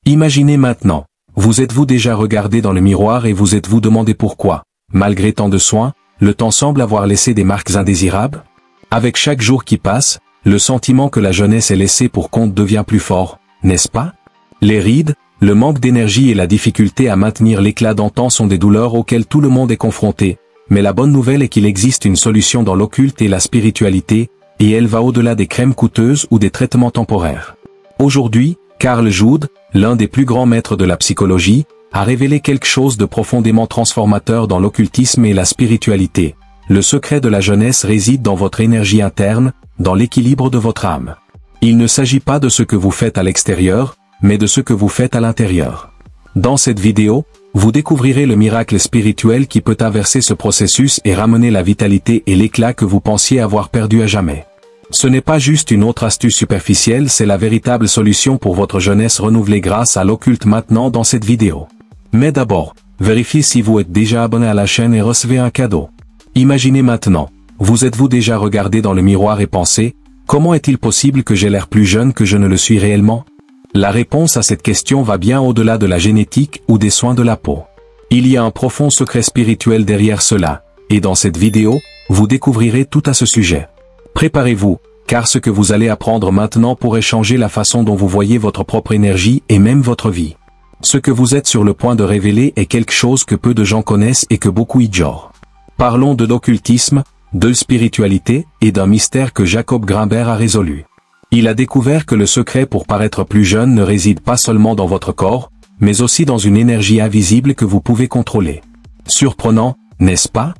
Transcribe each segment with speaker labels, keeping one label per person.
Speaker 1: Imaginez maintenant, vous êtes-vous déjà regardé dans le miroir et vous êtes-vous demandé pourquoi, malgré tant de soins, le temps semble avoir laissé des marques indésirables? Avec chaque jour qui passe, le sentiment que la jeunesse est laissée pour compte devient plus fort, n'est-ce pas? Les rides, le manque d'énergie et la difficulté à maintenir l'éclat d'antan sont des douleurs auxquelles tout le monde est confronté, mais la bonne nouvelle est qu'il existe une solution dans l'occulte et la spiritualité, et elle va au-delà des crèmes coûteuses ou des traitements temporaires. Aujourd'hui, Carl Jung, l'un des plus grands maîtres de la psychologie, a révélé quelque chose de profondément transformateur dans l'occultisme et la spiritualité. Le secret de la jeunesse réside dans votre énergie interne, dans l'équilibre de votre âme. Il ne s'agit pas de ce que vous faites à l'extérieur, mais de ce que vous faites à l'intérieur. Dans cette vidéo, vous découvrirez le miracle spirituel qui peut inverser ce processus et ramener la vitalité et l'éclat que vous pensiez avoir perdu à jamais. Ce n'est pas juste une autre astuce superficielle, c'est la véritable solution pour votre jeunesse renouvelée grâce à l'occulte maintenant dans cette vidéo. Mais d'abord, vérifiez si vous êtes déjà abonné à la chaîne et recevez un cadeau. Imaginez maintenant, vous êtes-vous déjà regardé dans le miroir et pensé, comment est-il possible que j'ai l'air plus jeune que je ne le suis réellement? La réponse à cette question va bien au-delà de la génétique ou des soins de la peau. Il y a un profond secret spirituel derrière cela, et dans cette vidéo, vous découvrirez tout à ce sujet. Préparez-vous, car ce que vous allez apprendre maintenant pourrait changer la façon dont vous voyez votre propre énergie et même votre vie. Ce que vous êtes sur le point de révéler est quelque chose que peu de gens connaissent et que beaucoup ignorent. Parlons de l'occultisme, de spiritualité et d'un mystère que Jacob Grinberg a résolu. Il a découvert que le secret pour paraître plus jeune ne réside pas seulement dans votre corps, mais aussi dans une énergie invisible que vous pouvez contrôler. Surprenant, n'est-ce pas?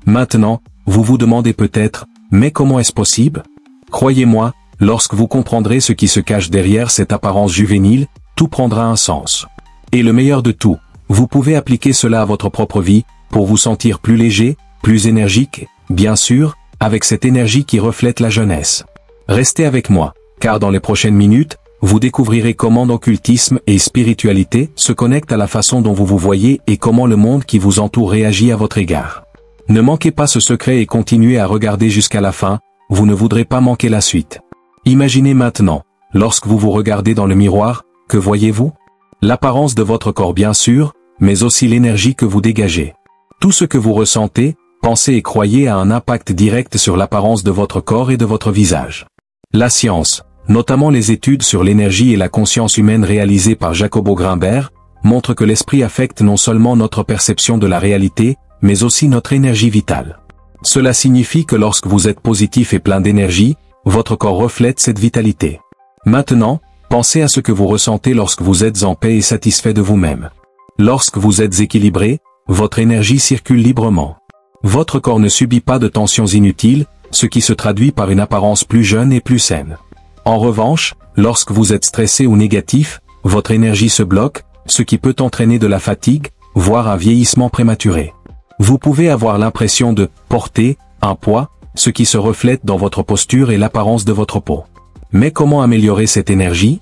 Speaker 1: Maintenant, vous vous demandez peut-être, mais comment est-ce possible? Croyez-moi, lorsque vous comprendrez ce qui se cache derrière cette apparence juvénile, tout prendra un sens. Et le meilleur de tout, vous pouvez appliquer cela à votre propre vie, pour vous sentir plus léger, plus énergique, bien sûr, avec cette énergie qui reflète la jeunesse. Restez avec moi, car dans les prochaines minutes, vous découvrirez comment l'occultisme et spiritualité se connectent à la façon dont vous vous voyez et comment le monde qui vous entoure réagit à votre égard. Ne manquez pas ce secret et continuez à regarder jusqu'à la fin, vous ne voudrez pas manquer la suite. Imaginez maintenant, lorsque vous vous regardez dans le miroir, que voyez-vous? L'apparence de votre corps bien sûr, mais aussi l'énergie que vous dégagez. Tout ce que vous ressentez, pensez et croyez a un impact direct sur l'apparence de votre corps et de votre visage. La science, notamment les études sur l'énergie et la conscience humaine réalisées par Jacob Grinberg, montrent que l'esprit affecte non seulement notre perception de la réalité, mais aussi notre énergie vitale. Cela signifie que lorsque vous êtes positif et plein d'énergie, votre corps reflète cette vitalité. Maintenant, pensez à ce que vous ressentez lorsque vous êtes en paix et satisfait de vous-même. Lorsque vous êtes équilibré, votre énergie circule librement. Votre corps ne subit pas de tensions inutiles, ce qui se traduit par une apparence plus jeune et plus saine. En revanche, lorsque vous êtes stressé ou négatif, votre énergie se bloque, ce qui peut entraîner de la fatigue, voire un vieillissement prématuré. Vous pouvez avoir l'impression de porter un poids, ce qui se reflète dans votre posture et l'apparence de votre peau. Mais comment améliorer cette énergie?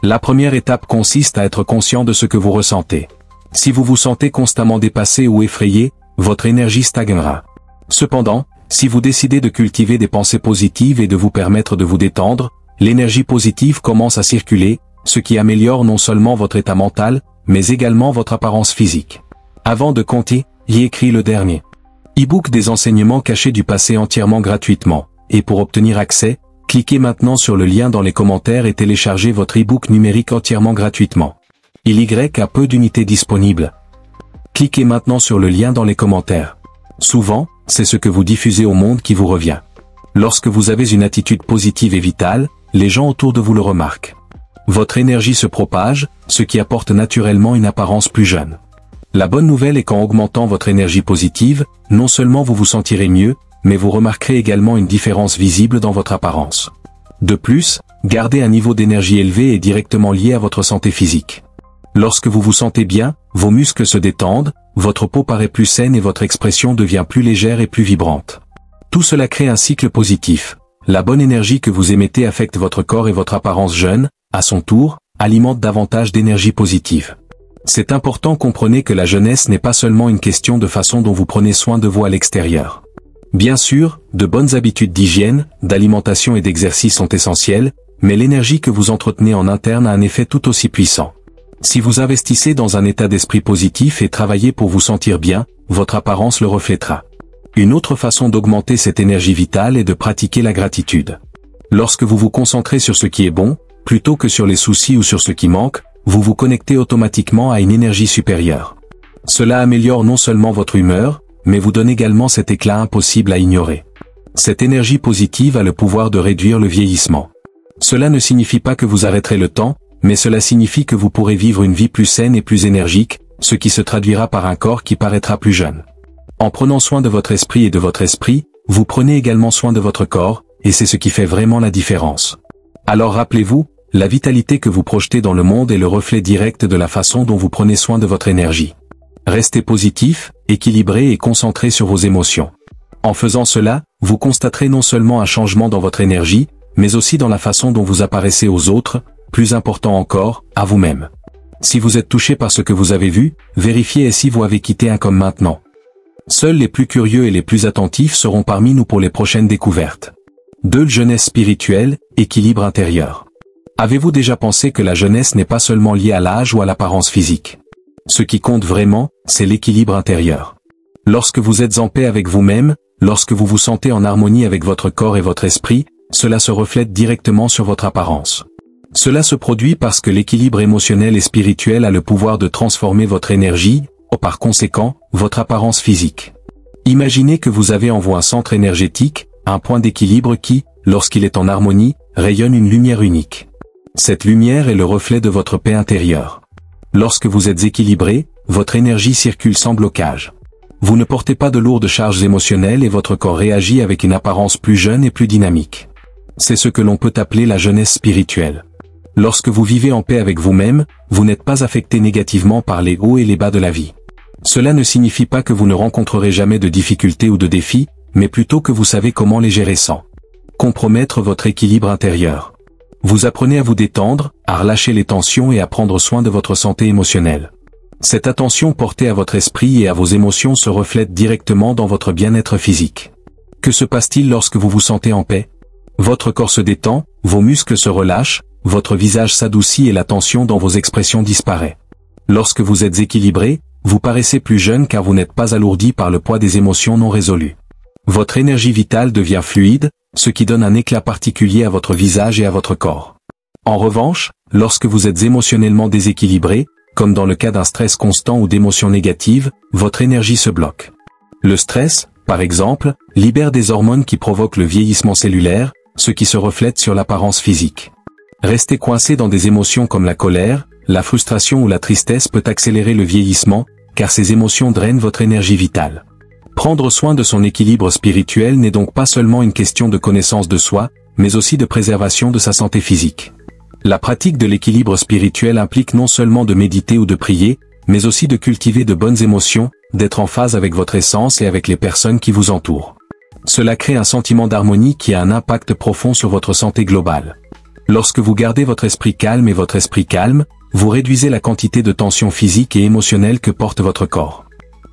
Speaker 1: La première étape consiste à être conscient de ce que vous ressentez. Si vous vous sentez constamment dépassé ou effrayé, votre énergie stagnera. Cependant, si vous décidez de cultiver des pensées positives et de vous permettre de vous détendre, l'énergie positive commence à circuler, ce qui améliore non seulement votre état mental, mais également votre apparence physique. Avant de compter, y écrit le dernier e-book des enseignements cachés du passé entièrement gratuitement, et pour obtenir accès, cliquez maintenant sur le lien dans les commentaires et téléchargez votre e-book numérique entièrement gratuitement. Il y a peu d'unités disponibles. Cliquez maintenant sur le lien dans les commentaires. Souvent, c'est ce que vous diffusez au monde qui vous revient. Lorsque vous avez une attitude positive et vitale, les gens autour de vous le remarquent. Votre énergie se propage, ce qui apporte naturellement une apparence plus jeune. La bonne nouvelle est qu'en augmentant votre énergie positive, non seulement vous vous sentirez mieux, mais vous remarquerez également une différence visible dans votre apparence. De plus, garder un niveau d'énergie élevé est directement lié à votre santé physique. Lorsque vous vous sentez bien, vos muscles se détendent, votre peau paraît plus saine et votre expression devient plus légère et plus vibrante. Tout cela crée un cycle positif. La bonne énergie que vous émettez affecte votre corps et votre apparence jeune, à son tour, alimente davantage d'énergie positive. C'est important, comprenez que la jeunesse n'est pas seulement une question de façon dont vous prenez soin de vous à l'extérieur. Bien sûr, de bonnes habitudes d'hygiène, d'alimentation et d'exercice sont essentielles, mais l'énergie que vous entretenez en interne a un effet tout aussi puissant. Si vous investissez dans un état d'esprit positif et travaillez pour vous sentir bien, votre apparence le reflètera. Une autre façon d'augmenter cette énergie vitale est de pratiquer la gratitude. Lorsque vous vous concentrez sur ce qui est bon, plutôt que sur les soucis ou sur ce qui manque, vous vous connectez automatiquement à une énergie supérieure. Cela améliore non seulement votre humeur, mais vous donne également cet éclat impossible à ignorer. Cette énergie positive a le pouvoir de réduire le vieillissement. Cela ne signifie pas que vous arrêterez le temps, mais cela signifie que vous pourrez vivre une vie plus saine et plus énergique, ce qui se traduira par un corps qui paraîtra plus jeune. En prenant soin de votre esprit et de votre esprit, vous prenez également soin de votre corps, et c'est ce qui fait vraiment la différence. Alors rappelez-vous, la vitalité que vous projetez dans le monde est le reflet direct de la façon dont vous prenez soin de votre énergie. Restez positif, équilibré et concentré sur vos émotions. En faisant cela, vous constaterez non seulement un changement dans votre énergie, mais aussi dans la façon dont vous apparaissez aux autres, plus important encore, à vous-même. Si vous êtes touché par ce que vous avez vu, vérifiez si vous avez quitté un comme maintenant. Seuls les plus curieux et les plus attentifs seront parmi nous pour les prochaines découvertes. 2. Jeunesse spirituelle, équilibre intérieur. Avez-vous déjà pensé que la jeunesse n'est pas seulement liée à l'âge ou à l'apparence physique? Ce qui compte vraiment, c'est l'équilibre intérieur. Lorsque vous êtes en paix avec vous-même, lorsque vous vous sentez en harmonie avec votre corps et votre esprit, cela se reflète directement sur votre apparence. Cela se produit parce que l'équilibre émotionnel et spirituel a le pouvoir de transformer votre énergie, ou par conséquent, votre apparence physique. Imaginez que vous avez en vous un centre énergétique, un point d'équilibre qui, lorsqu'il est en harmonie, rayonne une lumière unique. Cette lumière est le reflet de votre paix intérieure. Lorsque vous êtes équilibré, votre énergie circule sans blocage. Vous ne portez pas de lourdes charges émotionnelles et votre corps réagit avec une apparence plus jeune et plus dynamique. C'est ce que l'on peut appeler la jeunesse spirituelle. Lorsque vous vivez en paix avec vous-même, vous n'êtes pas affecté négativement par les hauts et les bas de la vie. Cela ne signifie pas que vous ne rencontrerez jamais de difficultés ou de défis, mais plutôt que vous savez comment les gérer sans compromettre votre équilibre intérieur. Vous apprenez à vous détendre, à relâcher les tensions et à prendre soin de votre santé émotionnelle. Cette attention portée à votre esprit et à vos émotions se reflète directement dans votre bien-être physique. Que se passe-t-il lorsque vous vous sentez en paix? Votre corps se détend, vos muscles se relâchent, votre visage s'adoucit et la tension dans vos expressions disparaît. Lorsque vous êtes équilibré, vous paraissez plus jeune car vous n'êtes pas alourdi par le poids des émotions non résolues. Votre énergie vitale devient fluide, ce qui donne un éclat particulier à votre visage et à votre corps. En revanche, lorsque vous êtes émotionnellement déséquilibré, comme dans le cas d'un stress constant ou d'émotions négatives, votre énergie se bloque. Le stress, par exemple, libère des hormones qui provoquent le vieillissement cellulaire, ce qui se reflète sur l'apparence physique. Rester coincé dans des émotions comme la colère, la frustration ou la tristesse peut accélérer le vieillissement, car ces émotions drainent votre énergie vitale. Prendre soin de son équilibre spirituel n'est donc pas seulement une question de connaissance de soi, mais aussi de préservation de sa santé physique. La pratique de l'équilibre spirituel implique non seulement de méditer ou de prier, mais aussi de cultiver de bonnes émotions, d'être en phase avec votre essence et avec les personnes qui vous entourent. Cela crée un sentiment d'harmonie qui a un impact profond sur votre santé globale. Lorsque vous gardez votre esprit calme et votre esprit calme, vous réduisez la quantité de tension physique et émotionnelle que porte votre corps.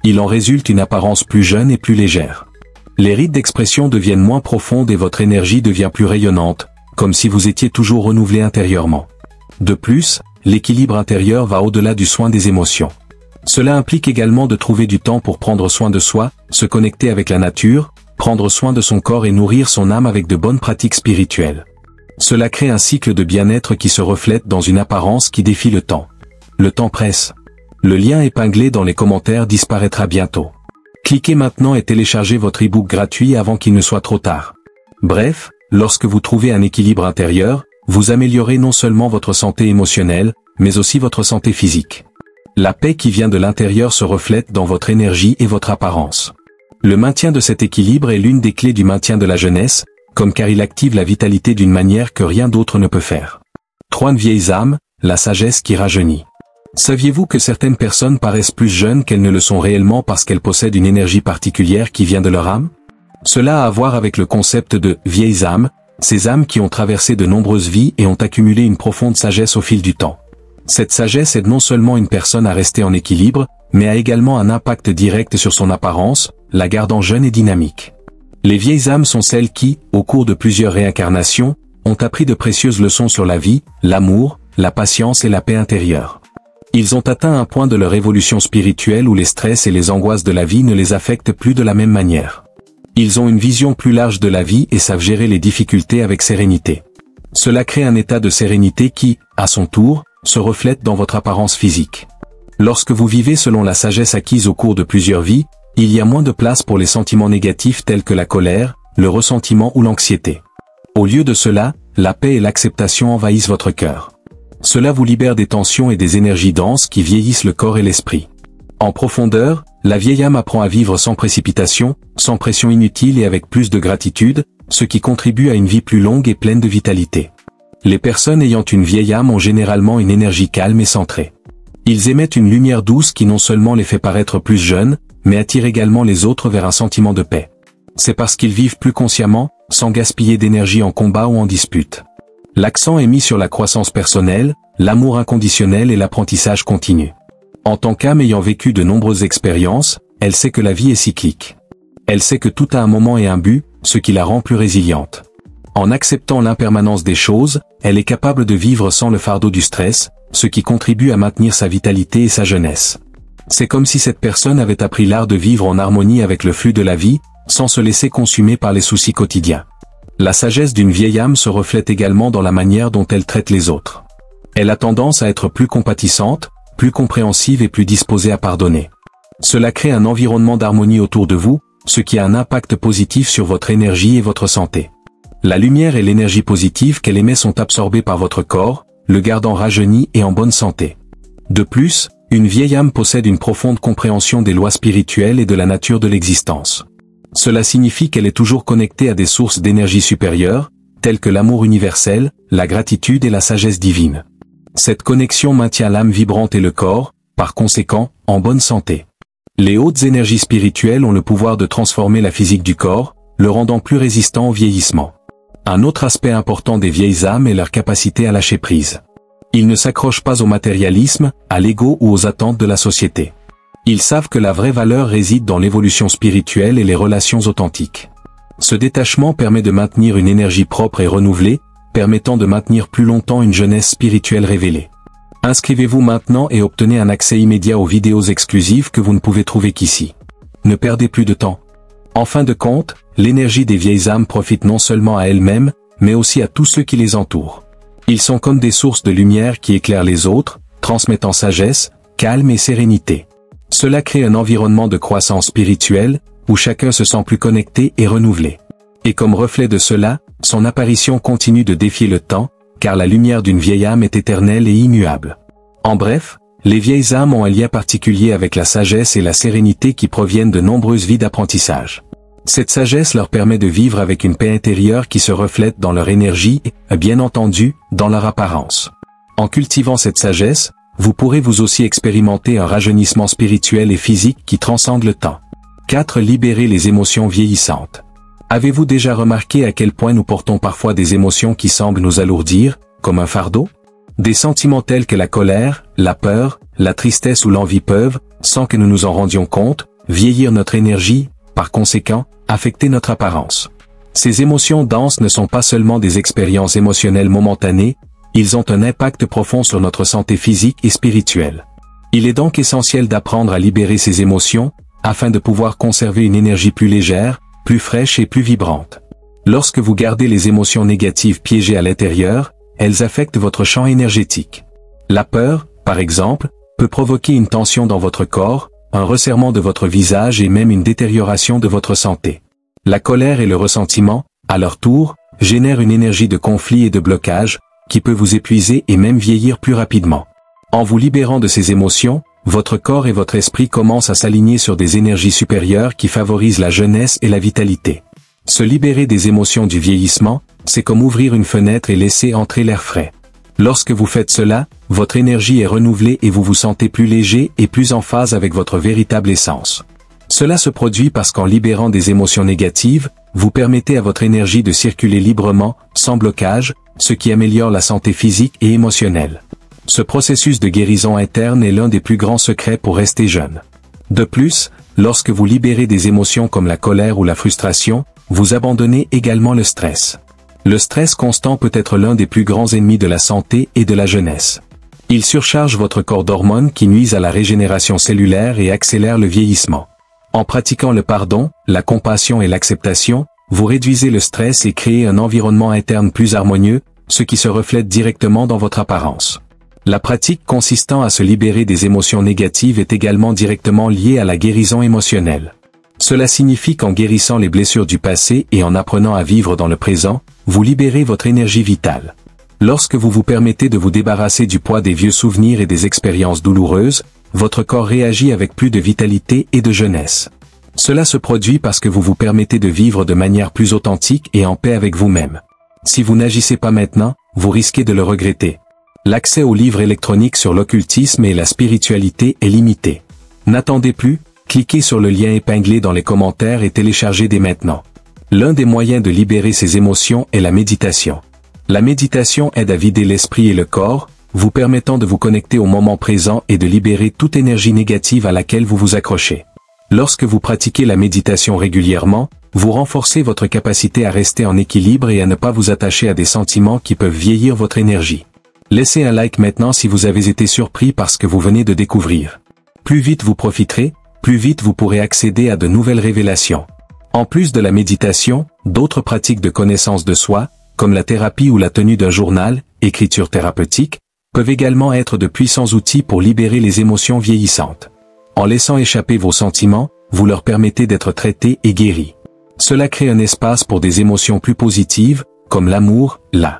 Speaker 1: Il en résulte une apparence plus jeune et plus légère. Les rites d'expression deviennent moins profondes et votre énergie devient plus rayonnante, comme si vous étiez toujours renouvelé intérieurement. De plus, l'équilibre intérieur va au-delà du soin des émotions. Cela implique également de trouver du temps pour prendre soin de soi, se connecter avec la nature, prendre soin de son corps et nourrir son âme avec de bonnes pratiques spirituelles. Cela crée un cycle de bien-être qui se reflète dans une apparence qui défie le temps. Le temps presse. Le lien épinglé dans les commentaires disparaîtra bientôt. Cliquez maintenant et téléchargez votre e-book gratuit avant qu'il ne soit trop tard. Bref, lorsque vous trouvez un équilibre intérieur, vous améliorez non seulement votre santé émotionnelle, mais aussi votre santé physique. La paix qui vient de l'intérieur se reflète dans votre énergie et votre apparence. Le maintien de cet équilibre est l'une des clés du maintien de la jeunesse, car il active la vitalité d'une manière que rien d'autre ne peut faire. 3 vieilles âmes, la sagesse qui rajeunit. Saviez-vous que certaines personnes paraissent plus jeunes qu'elles ne le sont réellement parce qu'elles possèdent une énergie particulière qui vient de leur âme? Cela a à voir avec le concept de « vieilles âmes », ces âmes qui ont traversé de nombreuses vies et ont accumulé une profonde sagesse au fil du temps. Cette sagesse aide non seulement une personne à rester en équilibre, mais a également un impact direct sur son apparence, la gardant jeune et dynamique. Les vieilles âmes sont celles qui, au cours de plusieurs réincarnations, ont appris de précieuses leçons sur la vie, l'amour, la patience et la paix intérieure. Ils ont atteint un point de leur évolution spirituelle où les stress et les angoisses de la vie ne les affectent plus de la même manière. Ils ont une vision plus large de la vie et savent gérer les difficultés avec sérénité. Cela crée un état de sérénité qui, à son tour, se reflète dans votre apparence physique. Lorsque vous vivez selon la sagesse acquise au cours de plusieurs vies, il y a moins de place pour les sentiments négatifs tels que la colère, le ressentiment ou l'anxiété. Au lieu de cela, la paix et l'acceptation envahissent votre cœur. Cela vous libère des tensions et des énergies denses qui vieillissent le corps et l'esprit. En profondeur, la vieille âme apprend à vivre sans précipitation, sans pression inutile et avec plus de gratitude, ce qui contribue à une vie plus longue et pleine de vitalité. Les personnes ayant une vieille âme ont généralement une énergie calme et centrée. Ils émettent une lumière douce qui non seulement les fait paraître plus jeunes, mais attire également les autres vers un sentiment de paix. C'est parce qu'ils vivent plus consciemment, sans gaspiller d'énergie en combat ou en dispute. L'accent est mis sur la croissance personnelle, l'amour inconditionnel et l'apprentissage continu. En tant qu'âme ayant vécu de nombreuses expériences, elle sait que la vie est cyclique. Elle sait que tout a un moment et un but, ce qui la rend plus résiliente. En acceptant l'impermanence des choses, elle est capable de vivre sans le fardeau du stress, ce qui contribue à maintenir sa vitalité et sa jeunesse. C'est comme si cette personne avait appris l'art de vivre en harmonie avec le flux de la vie, sans se laisser consumer par les soucis quotidiens. La sagesse d'une vieille âme se reflète également dans la manière dont elle traite les autres. Elle a tendance à être plus compatissante, plus compréhensive et plus disposée à pardonner. Cela crée un environnement d'harmonie autour de vous, ce qui a un impact positif sur votre énergie et votre santé. La lumière et l'énergie positive qu'elle émet sont absorbées par votre corps, le gardant rajeuni et en bonne santé. De plus, une vieille âme possède une profonde compréhension des lois spirituelles et de la nature de l'existence. Cela signifie qu'elle est toujours connectée à des sources d'énergie supérieures, telles que l'amour universel, la gratitude et la sagesse divine. Cette connexion maintient l'âme vibrante et le corps, par conséquent, en bonne santé. Les hautes énergies spirituelles ont le pouvoir de transformer la physique du corps, le rendant plus résistant au vieillissement. Un autre aspect important des vieilles âmes est leur capacité à lâcher prise. Ils ne s'accrochent pas au matérialisme, à l'ego ou aux attentes de la société. Ils savent que la vraie valeur réside dans l'évolution spirituelle et les relations authentiques. Ce détachement permet de maintenir une énergie propre et renouvelée, permettant de maintenir plus longtemps une jeunesse spirituelle révélée. Inscrivez-vous maintenant et obtenez un accès immédiat aux vidéos exclusives que vous ne pouvez trouver qu'ici. Ne perdez plus de temps. En fin de compte, l'énergie des vieilles âmes profite non seulement à elles-mêmes, mais aussi à tous ceux qui les entourent. Ils sont comme des sources de lumière qui éclairent les autres, transmettant sagesse, calme et sérénité. Cela crée un environnement de croissance spirituelle, où chacun se sent plus connecté et renouvelé. Et comme reflet de cela, son apparition continue de défier le temps, car la lumière d'une vieille âme est éternelle et immuable. En bref, les vieilles âmes ont un lien particulier avec la sagesse et la sérénité qui proviennent de nombreuses vies d'apprentissage. Cette sagesse leur permet de vivre avec une paix intérieure qui se reflète dans leur énergie et, bien entendu, dans leur apparence. En cultivant cette sagesse, vous pourrez vous aussi expérimenter un rajeunissement spirituel et physique qui transcende le temps. 4. Libérer les émotions vieillissantes. Avez-vous déjà remarqué à quel point nous portons parfois des émotions qui semblent nous alourdir, comme un fardeau? Des sentiments tels que la colère, la peur, la tristesse ou l'envie peuvent, sans que nous nous en rendions compte, vieillir notre énergie, par conséquent, affecter notre apparence. Ces émotions denses ne sont pas seulement des expériences émotionnelles momentanées, ils ont un impact profond sur notre santé physique et spirituelle. Il est donc essentiel d'apprendre à libérer ces émotions, afin de pouvoir conserver une énergie plus légère, plus fraîche et plus vibrante. Lorsque vous gardez les émotions négatives piégées à l'intérieur, elles affectent votre champ énergétique. La peur, par exemple, peut provoquer une tension dans votre corps, un resserrement de votre visage et même une détérioration de votre santé. La colère et le ressentiment, à leur tour, génèrent une énergie de conflit et de blocage, qui peut vous épuiser et même vieillir plus rapidement. En vous libérant de ces émotions, votre corps et votre esprit commencent à s'aligner sur des énergies supérieures qui favorisent la jeunesse et la vitalité. Se libérer des émotions du vieillissement, c'est comme ouvrir une fenêtre et laisser entrer l'air frais. Lorsque vous faites cela, votre énergie est renouvelée et vous vous sentez plus léger et plus en phase avec votre véritable essence. Cela se produit parce qu'en libérant des émotions négatives, vous permettez à votre énergie de circuler librement, sans blocage, ce qui améliore la santé physique et émotionnelle. Ce processus de guérison interne est l'un des plus grands secrets pour rester jeune. De plus, lorsque vous libérez des émotions comme la colère ou la frustration, vous abandonnez également le stress. Le stress constant peut être l'un des plus grands ennemis de la santé et de la jeunesse. Il surcharge votre corps d'hormones qui nuisent à la régénération cellulaire et accélèrent le vieillissement. En pratiquant le pardon, la compassion et l'acceptation, vous réduisez le stress et créez un environnement interne plus harmonieux, ce qui se reflète directement dans votre apparence. La pratique consistant à se libérer des émotions négatives est également directement liée à la guérison émotionnelle. Cela signifie qu'en guérissant les blessures du passé et en apprenant à vivre dans le présent, vous libérez votre énergie vitale. Lorsque vous vous permettez de vous débarrasser du poids des vieux souvenirs et des expériences douloureuses, votre corps réagit avec plus de vitalité et de jeunesse. Cela se produit parce que vous vous permettez de vivre de manière plus authentique et en paix avec vous-même. Si vous n'agissez pas maintenant, vous risquez de le regretter. L'accès aux livres électroniques sur l'occultisme et la spiritualité est limité. N'attendez plus, cliquez sur le lien épinglé dans les commentaires et téléchargez dès maintenant. L'un des moyens de libérer ces émotions est la méditation. La méditation aide à vider l'esprit et le corps, vous permettant de vous connecter au moment présent et de libérer toute énergie négative à laquelle vous vous accrochez. Lorsque vous pratiquez la méditation régulièrement, vous renforcez votre capacité à rester en équilibre et à ne pas vous attacher à des sentiments qui peuvent vieillir votre énergie. Laissez un like maintenant si vous avez été surpris par ce que vous venez de découvrir. Plus vite vous profiterez, plus vite vous pourrez accéder à de nouvelles révélations. En plus de la méditation, d'autres pratiques de connaissance de soi, comme la thérapie ou la tenue d'un journal, écriture thérapeutique, peuvent également être de puissants outils pour libérer les émotions vieillissantes. En laissant échapper vos sentiments, vous leur permettez d'être traités et guéris. Cela crée un espace pour des émotions plus positives, comme l'amour, la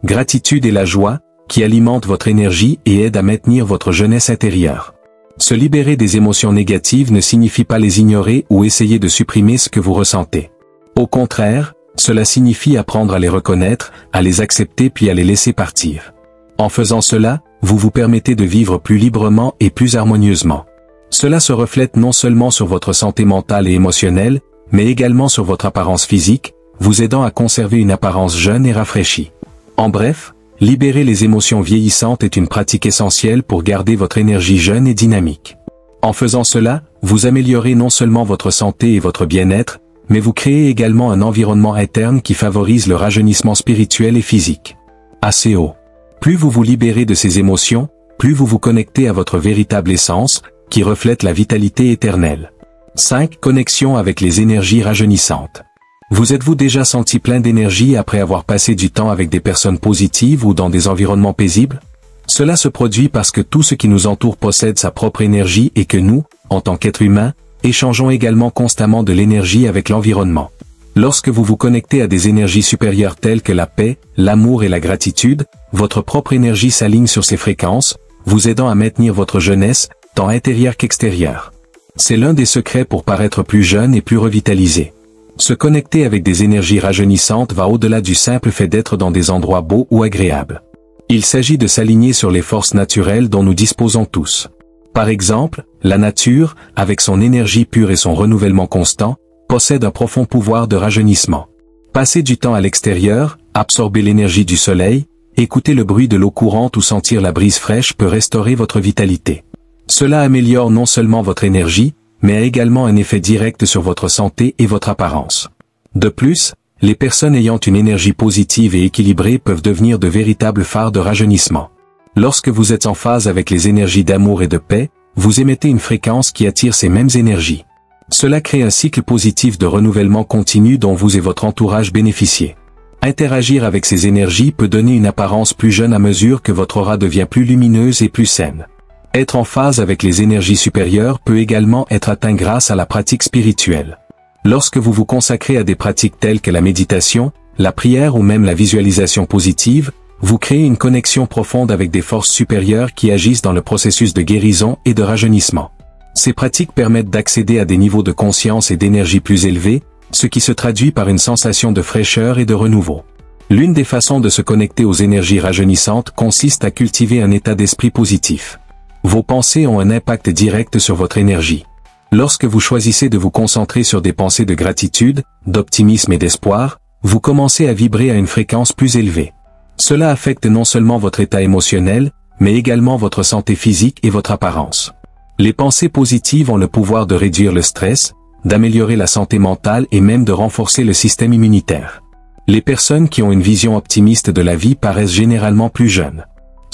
Speaker 1: gratitude et la joie, qui alimentent votre énergie et aident à maintenir votre jeunesse intérieure. Se libérer des émotions négatives ne signifie pas les ignorer ou essayer de supprimer ce que vous ressentez. Au contraire, cela signifie apprendre à les reconnaître, à les accepter puis à les laisser partir. En faisant cela, vous vous permettez de vivre plus librement et plus harmonieusement. Cela se reflète non seulement sur votre santé mentale et émotionnelle, mais également sur votre apparence physique, vous aidant à conserver une apparence jeune et rafraîchie. En bref, libérer les émotions vieillissantes est une pratique essentielle pour garder votre énergie jeune et dynamique. En faisant cela, vous améliorez non seulement votre santé et votre bien-être, mais vous créez également un environnement interne qui favorise le rajeunissement spirituel et physique. ACO. Plus vous vous libérez de ces émotions, plus vous vous connectez à votre véritable essence, qui reflète la vitalité éternelle. 5. Connexion avec les énergies rajeunissantes. Vous êtes-vous déjà senti plein d'énergie après avoir passé du temps avec des personnes positives ou dans des environnements paisibles? Cela se produit parce que tout ce qui nous entoure possède sa propre énergie et que nous, en tant qu'êtres humains, échangeons également constamment de l'énergie avec l'environnement. Lorsque vous vous connectez à des énergies supérieures telles que la paix, l'amour et la gratitude, votre propre énergie s'aligne sur ces fréquences, vous aidant à maintenir votre jeunesse, tant intérieure qu'extérieure. C'est l'un des secrets pour paraître plus jeune et plus revitalisé. Se connecter avec des énergies rajeunissantes va au-delà du simple fait d'être dans des endroits beaux ou agréables. Il s'agit de s'aligner sur les forces naturelles dont nous disposons tous. Par exemple, la nature, avec son énergie pure et son renouvellement constant, possède un profond pouvoir de rajeunissement. Passer du temps à l'extérieur, absorber l'énergie du soleil, écouter le bruit de l'eau courante ou sentir la brise fraîche peut restaurer votre vitalité. Cela améliore non seulement votre énergie, mais a également un effet direct sur votre santé et votre apparence. De plus, les personnes ayant une énergie positive et équilibrée peuvent devenir de véritables phares de rajeunissement. Lorsque vous êtes en phase avec les énergies d'amour et de paix, vous émettez une fréquence qui attire ces mêmes énergies. Cela crée un cycle positif de renouvellement continu dont vous et votre entourage bénéficiez. Interagir avec ces énergies peut donner une apparence plus jeune à mesure que votre aura devient plus lumineuse et plus saine. Être en phase avec les énergies supérieures peut également être atteint grâce à la pratique spirituelle. Lorsque vous vous consacrez à des pratiques telles que la méditation, la prière ou même la visualisation positive, vous créez une connexion profonde avec des forces supérieures qui agissent dans le processus de guérison et de rajeunissement. Ces pratiques permettent d'accéder à des niveaux de conscience et d'énergie plus élevés, ce qui se traduit par une sensation de fraîcheur et de renouveau. L'une des façons de se connecter aux énergies rajeunissantes consiste à cultiver un état d'esprit positif. Vos pensées ont un impact direct sur votre énergie. Lorsque vous choisissez de vous concentrer sur des pensées de gratitude, d'optimisme et d'espoir, vous commencez à vibrer à une fréquence plus élevée. Cela affecte non seulement votre état émotionnel, mais également votre santé physique et votre apparence. Les pensées positives ont le pouvoir de réduire le stress, d'améliorer la santé mentale et même de renforcer le système immunitaire. Les personnes qui ont une vision optimiste de la vie paraissent généralement plus jeunes.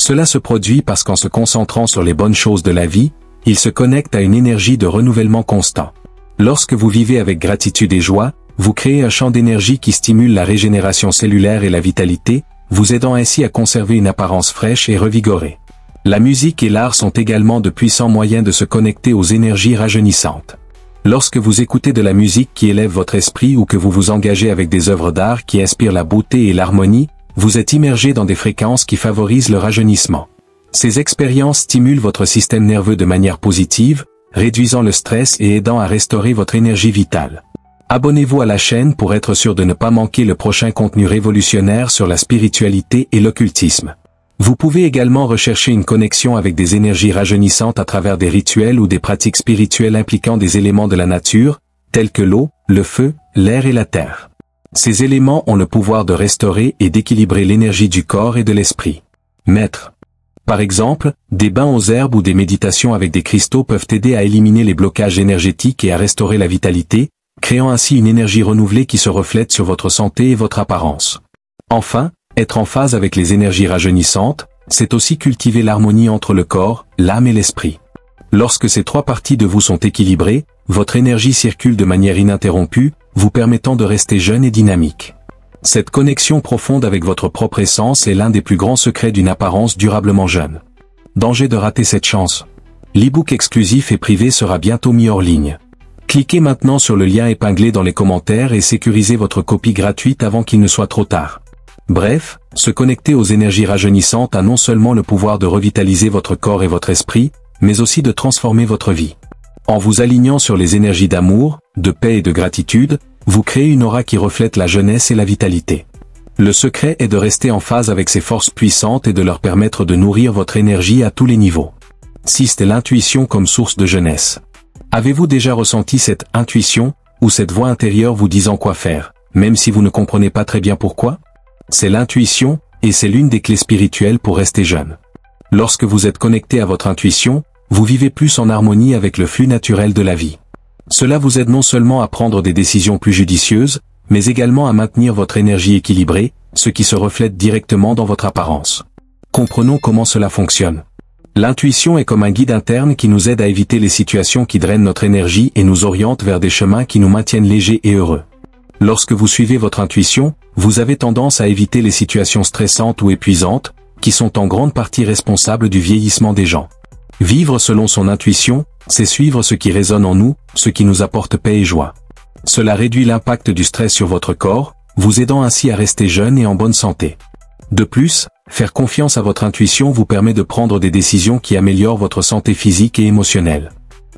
Speaker 1: Cela se produit parce qu'en se concentrant sur les bonnes choses de la vie, il se connecte à une énergie de renouvellement constant. Lorsque vous vivez avec gratitude et joie, vous créez un champ d'énergie qui stimule la régénération cellulaire et la vitalité, vous aidant ainsi à conserver une apparence fraîche et revigorée. La musique et l'art sont également de puissants moyens de se connecter aux énergies rajeunissantes. Lorsque vous écoutez de la musique qui élève votre esprit ou que vous vous engagez avec des œuvres d'art qui inspirent la beauté et l'harmonie, vous êtes immergé dans des fréquences qui favorisent le rajeunissement. Ces expériences stimulent votre système nerveux de manière positive, réduisant le stress et aidant à restaurer votre énergie vitale. Abonnez-vous à la chaîne pour être sûr de ne pas manquer le prochain contenu révolutionnaire sur la spiritualité et l'occultisme. Vous pouvez également rechercher une connexion avec des énergies rajeunissantes à travers des rituels ou des pratiques spirituelles impliquant des éléments de la nature, tels que l'eau, le feu, l'air et la terre. Ces éléments ont le pouvoir de restaurer et d'équilibrer l'énergie du corps et de l'esprit. Maître. Par exemple, des bains aux herbes ou des méditations avec des cristaux peuvent aider à éliminer les blocages énergétiques et à restaurer la vitalité, créant ainsi une énergie renouvelée qui se reflète sur votre santé et votre apparence. Enfin, être en phase avec les énergies rajeunissantes, c'est aussi cultiver l'harmonie entre le corps, l'âme et l'esprit. Lorsque ces trois parties de vous sont équilibrées, votre énergie circule de manière ininterrompue, vous permettant de rester jeune et dynamique. Cette connexion profonde avec votre propre essence est l'un des plus grands secrets d'une apparence durablement jeune. Danger de rater cette chance. L'e-book exclusif et privé sera bientôt mis hors ligne. Cliquez maintenant sur le lien épinglé dans les commentaires et sécurisez votre copie gratuite avant qu'il ne soit trop tard. Bref, se connecter aux énergies rajeunissantes a non seulement le pouvoir de revitaliser votre corps et votre esprit, mais aussi de transformer votre vie. En vous alignant sur les énergies d'amour, de paix et de gratitude, vous créez une aura qui reflète la jeunesse et la vitalité. Le secret est de rester en phase avec ces forces puissantes et de leur permettre de nourrir votre énergie à tous les niveaux. 6. L'intuition comme source de jeunesse. Avez-vous déjà ressenti cette intuition, ou cette voix intérieure vous disant quoi faire, même si vous ne comprenez pas très bien pourquoi? C'est l'intuition, et c'est l'une des clés spirituelles pour rester jeune. Lorsque vous êtes connecté à votre intuition, vous vivez plus en harmonie avec le flux naturel de la vie. Cela vous aide non seulement à prendre des décisions plus judicieuses, mais également à maintenir votre énergie équilibrée, ce qui se reflète directement dans votre apparence. Comprenons comment cela fonctionne. L'intuition est comme un guide interne qui nous aide à éviter les situations qui drainent notre énergie et nous oriente vers des chemins qui nous maintiennent légers et heureux. Lorsque vous suivez votre intuition, vous avez tendance à éviter les situations stressantes ou épuisantes, qui sont en grande partie responsables du vieillissement des gens. Vivre selon son intuition, c'est suivre ce qui résonne en nous, ce qui nous apporte paix et joie. Cela réduit l'impact du stress sur votre corps, vous aidant ainsi à rester jeune et en bonne santé. De plus, faire confiance à votre intuition vous permet de prendre des décisions qui améliorent votre santé physique et émotionnelle.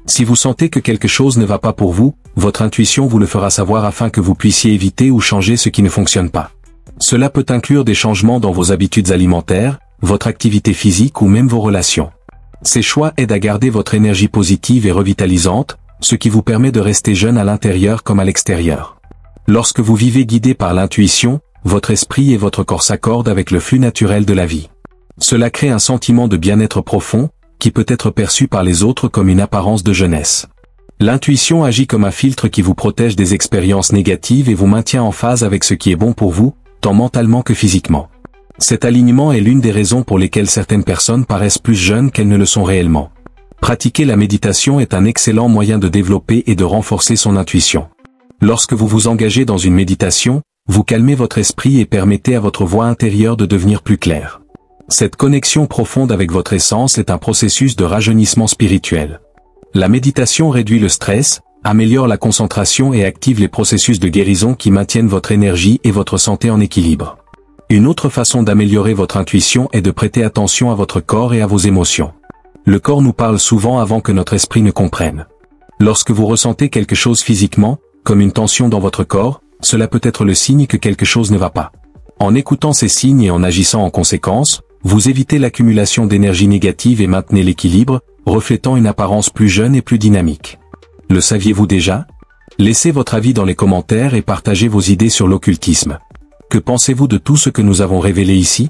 Speaker 1: Si vous sentez que quelque chose ne va pas pour vous, votre intuition vous le fera savoir afin que vous puissiez éviter ou changer ce qui ne fonctionne pas. Cela peut inclure des changements dans vos habitudes alimentaires, votre activité physique ou même vos relations. Ces choix aident à garder votre énergie positive et revitalisante, ce qui vous permet de rester jeune à l'intérieur comme à l'extérieur. Lorsque vous vivez guidé par l'intuition, votre esprit et votre corps s'accordent avec le flux naturel de la vie. Cela crée un sentiment de bien-être profond, qui peut être perçu par les autres comme une apparence de jeunesse. L'intuition agit comme un filtre qui vous protège des expériences négatives et vous maintient en phase avec ce qui est bon pour vous, tant mentalement que physiquement. Cet alignement est l'une des raisons pour lesquelles certaines personnes paraissent plus jeunes qu'elles ne le sont réellement. Pratiquer la méditation est un excellent moyen de développer et de renforcer son intuition. Lorsque vous vous engagez dans une méditation, vous calmez votre esprit et permettez à votre voix intérieure de devenir plus claire. Cette connexion profonde avec votre essence est un processus de rajeunissement spirituel. La méditation réduit le stress, améliore la concentration et active les processus de guérison qui maintiennent votre énergie et votre santé en équilibre. Une autre façon d'améliorer votre intuition est de prêter attention à votre corps et à vos émotions. Le corps nous parle souvent avant que notre esprit ne comprenne. Lorsque vous ressentez quelque chose physiquement, comme une tension dans votre corps, cela peut être le signe que quelque chose ne va pas. En écoutant ces signes et en agissant en conséquence, vous évitez l'accumulation d'énergie négative et maintenez l'équilibre, reflétant une apparence plus jeune et plus dynamique. Le saviez-vous déjà? Laissez votre avis dans les commentaires et partagez vos idées sur l'occultisme. Que pensez-vous de tout ce que nous avons révélé ici?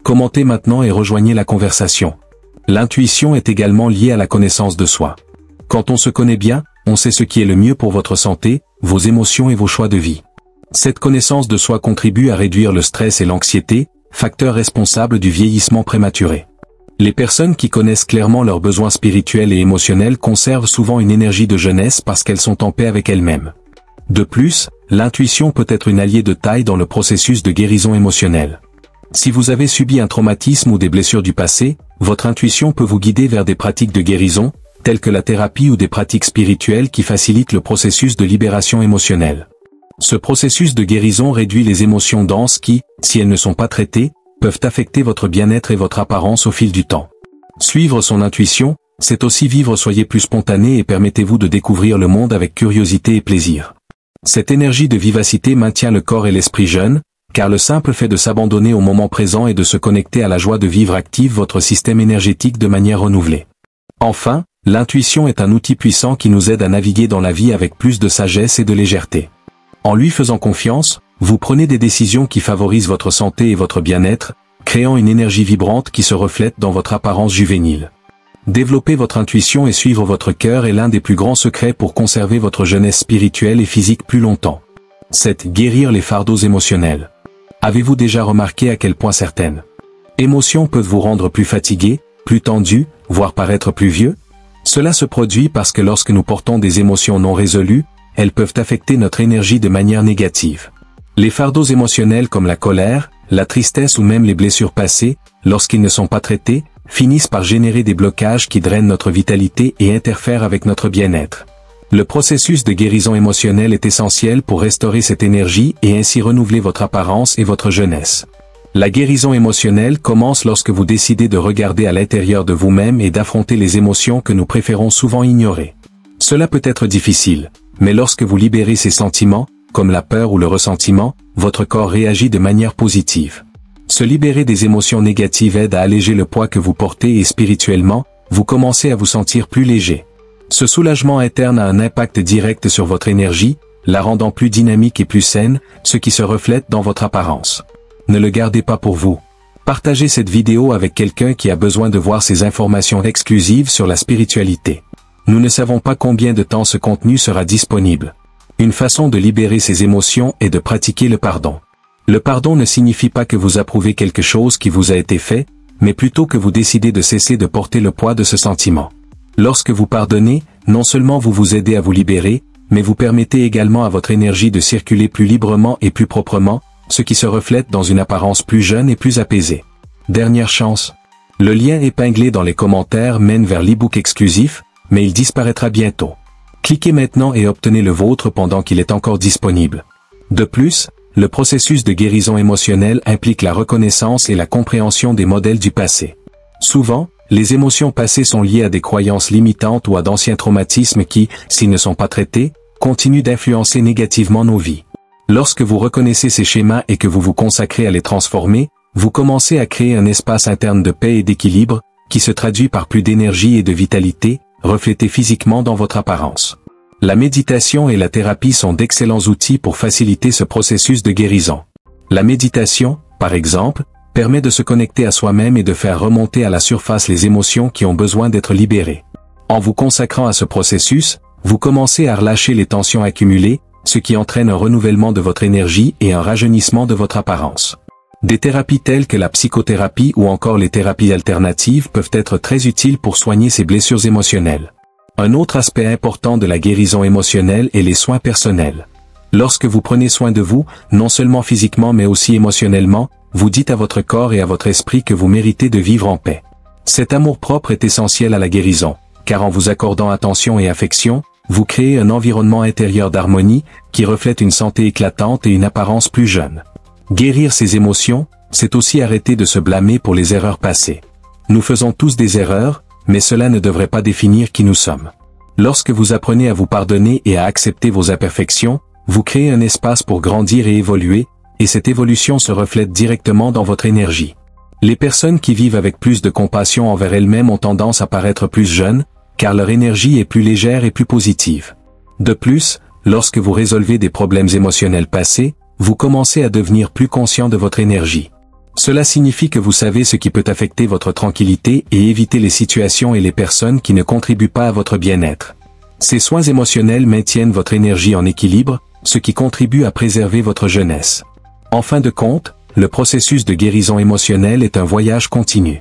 Speaker 1: Commentez maintenant et rejoignez la conversation. L'intuition est également liée à la connaissance de soi. Quand on se connaît bien, on sait ce qui est le mieux pour votre santé, vos émotions et vos choix de vie. Cette connaissance de soi contribue à réduire le stress et l'anxiété, facteurs responsables du vieillissement prématuré. Les personnes qui connaissent clairement leurs besoins spirituels et émotionnels conservent souvent une énergie de jeunesse parce qu'elles sont en paix avec elles-mêmes. De plus, l'intuition peut être une alliée de taille dans le processus de guérison émotionnelle. Si vous avez subi un traumatisme ou des blessures du passé, votre intuition peut vous guider vers des pratiques de guérison, telles que la thérapie ou des pratiques spirituelles qui facilitent le processus de libération émotionnelle. Ce processus de guérison réduit les émotions denses qui, si elles ne sont pas traitées, peuvent affecter votre bien-être et votre apparence au fil du temps. Suivre son intuition, c'est aussi vivre soyez plus spontané et permettez-vous de découvrir le monde avec curiosité et plaisir. Cette énergie de vivacité maintient le corps et l'esprit jeunes, car le simple fait de s'abandonner au moment présent et de se connecter à la joie de vivre active votre système énergétique de manière renouvelée. Enfin, l'intuition est un outil puissant qui nous aide à naviguer dans la vie avec plus de sagesse et de légèreté. En lui faisant confiance, vous prenez des décisions qui favorisent votre santé et votre bien-être, créant une énergie vibrante qui se reflète dans votre apparence juvénile. Développer votre intuition et suivre votre cœur est l'un des plus grands secrets pour conserver votre jeunesse spirituelle et physique plus longtemps. 7. Guérir les fardeaux émotionnels. Avez-vous déjà remarqué à quel point certaines émotions peuvent vous rendre plus fatigué, plus tendu, voire paraître plus vieux? Cela se produit parce que lorsque nous portons des émotions non résolues, elles peuvent affecter notre énergie de manière négative. Les fardeaux émotionnels comme la colère, la tristesse ou même les blessures passées, lorsqu'ils ne sont pas traités, finissent par générer des blocages qui drainent notre vitalité et interfèrent avec notre bien-être. Le processus de guérison émotionnelle est essentiel pour restaurer cette énergie et ainsi renouveler votre apparence et votre jeunesse. La guérison émotionnelle commence lorsque vous décidez de regarder à l'intérieur de vous-même et d'affronter les émotions que nous préférons souvent ignorer. Cela peut être difficile, mais lorsque vous libérez ces sentiments, comme la peur ou le ressentiment, votre corps réagit de manière positive. Se libérer des émotions négatives aide à alléger le poids que vous portez et spirituellement, vous commencez à vous sentir plus léger. Ce soulagement interne a un impact direct sur votre énergie, la rendant plus dynamique et plus saine, ce qui se reflète dans votre apparence. Ne le gardez pas pour vous. Partagez cette vidéo avec quelqu'un qui a besoin de voir ces informations exclusives sur la spiritualité. Nous ne savons pas combien de temps ce contenu sera disponible. Une façon de libérer ces émotions est de pratiquer le pardon. Le pardon ne signifie pas que vous approuvez quelque chose qui vous a été fait, mais plutôt que vous décidez de cesser de porter le poids de ce sentiment. Lorsque vous pardonnez, non seulement vous vous aidez à vous libérer, mais vous permettez également à votre énergie de circuler plus librement et plus proprement, ce qui se reflète dans une apparence plus jeune et plus apaisée. Dernière chance. Le lien épinglé dans les commentaires mène vers l'e-book exclusif, mais il disparaîtra bientôt. Cliquez maintenant et obtenez le vôtre pendant qu'il est encore disponible. De plus, le processus de guérison émotionnelle implique la reconnaissance et la compréhension des modèles du passé. Souvent, les émotions passées sont liées à des croyances limitantes ou à d'anciens traumatismes qui, s'ils ne sont pas traités, continuent d'influencer négativement nos vies. Lorsque vous reconnaissez ces schémas et que vous vous consacrez à les transformer, vous commencez à créer un espace interne de paix et d'équilibre, qui se traduit par plus d'énergie et de vitalité, reflété physiquement dans votre apparence. La méditation et la thérapie sont d'excellents outils pour faciliter ce processus de guérison. La méditation, par exemple, permet de se connecter à soi-même et de faire remonter à la surface les émotions qui ont besoin d'être libérées. En vous consacrant à ce processus, vous commencez à relâcher les tensions accumulées, ce qui entraîne un renouvellement de votre énergie et un rajeunissement de votre apparence. Des thérapies telles que la psychothérapie ou encore les thérapies alternatives peuvent être très utiles pour soigner ces blessures émotionnelles. Un autre aspect important de la guérison émotionnelle est les soins personnels. Lorsque vous prenez soin de vous, non seulement physiquement mais aussi émotionnellement, vous dites à votre corps et à votre esprit que vous méritez de vivre en paix. Cet amour-propre est essentiel à la guérison, car en vous accordant attention et affection, vous créez un environnement intérieur d'harmonie, qui reflète une santé éclatante et une apparence plus jeune. Guérir ses émotions, c'est aussi arrêter de se blâmer pour les erreurs passées. Nous faisons tous des erreurs, mais cela ne devrait pas définir qui nous sommes. Lorsque vous apprenez à vous pardonner et à accepter vos imperfections, vous créez un espace pour grandir et évoluer, et cette évolution se reflète directement dans votre énergie. Les personnes qui vivent avec plus de compassion envers elles-mêmes ont tendance à paraître plus jeunes, car leur énergie est plus légère et plus positive. De plus, lorsque vous résolvez des problèmes émotionnels passés, vous commencez à devenir plus conscient de votre énergie. Cela signifie que vous savez ce qui peut affecter votre tranquillité et éviter les situations et les personnes qui ne contribuent pas à votre bien-être. Ces soins émotionnels maintiennent votre énergie en équilibre, ce qui contribue à préserver votre jeunesse. En fin de compte, le processus de guérison émotionnelle est un voyage continu.